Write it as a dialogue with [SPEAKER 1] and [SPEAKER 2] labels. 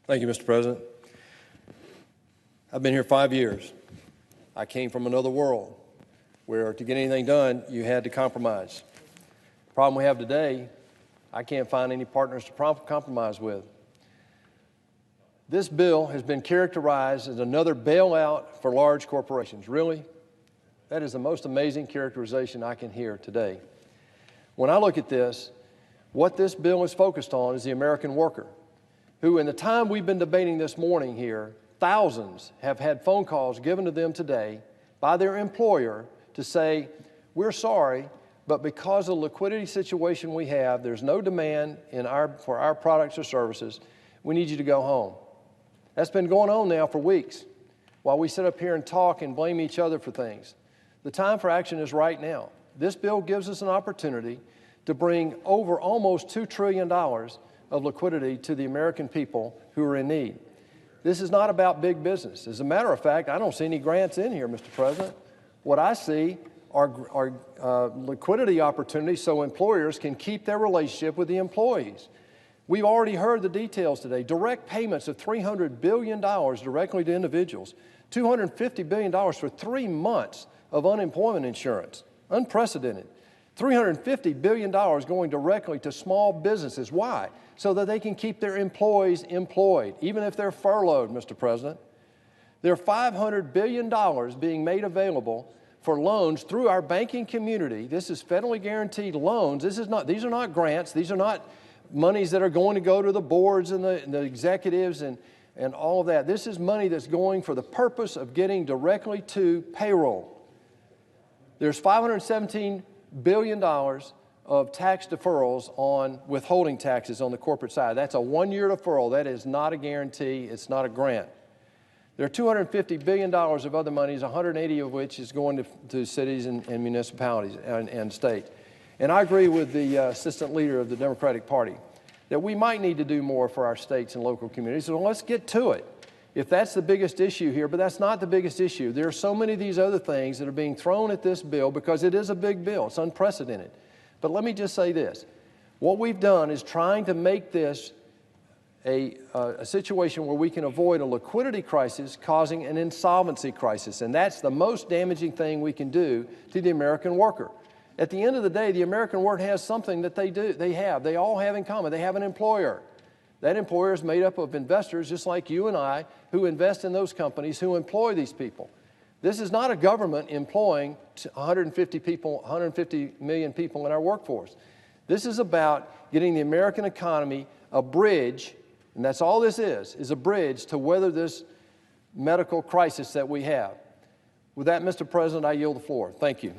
[SPEAKER 1] Thank you, Mr. President. I've been here 5 years. I came from another world where to get anything done, you had to compromise. The problem we have today, I can't find any partners to compromise with. This bill has been characterized as another bailout for large corporations. Really? That is the most amazing characterization I can hear today. When I look at this, what this bill is focused on is the American worker, who in the time we've been debating this morning here, thousands have had phone calls given to them today by their employer to say, we're sorry, but because of the liquidity situation we have, there's no demand for our products or services, we need you to go home. That's been going on now for weeks while we sit up here and talk and blame each other for things. The time for action is right now. This bill gives us an opportunity to bring over almost $2 trillion of liquidity to the American people who are in need. This is not about big business. As a matter of fact, I don't see any grants in here, Mr. President. What I see are liquidity opportunities so employers can keep their relationship with the employees. We've already heard the details today. Direct payments of $300 billion directly to individuals, $250 billion for 3 months of unemployment insurance, unprecedented. $350 billion going directly to small businesses. Why? So that they can keep their employees employed, even if they're furloughed, Mr. President. There are $500 billion being made available for loans through our banking community. This is federally guaranteed loans. These are not grants. These are not monies that are going to go to the boards and the executives and all of that. This is money that's going for the purpose of getting directly to payroll. There's $517 billion of tax deferrals on withholding taxes on the corporate side. That's a one-year deferral. That is not a guarantee. It's not a grant. There are $250 billion of other monies, 180 of which is going to cities and municipalities and states. And I agree with the assistant leader of the Democratic Party that we might need to do more for our states and local communities. So let's get to it. If that's the biggest issue here, but that's not the biggest issue. There are so many of these other things that are being thrown at this bill because it is a big bill. It's unprecedented. But let me just say this. What we've done is trying to make this a situation where we can avoid a liquidity crisis causing an insolvency crisis. And that's the most damaging thing we can do to the American worker. At the end of the day, the American worker has something that they all have in common. They have an employer. That employer is made up of investors just like you and I who invest in those companies who employ these people. This is not a government employing 150 million people in our workforce. This is about getting the American economy a bridge, and that's all this is a bridge to weather this medical crisis that we have. With that, Mr. President, I yield the floor. Thank you.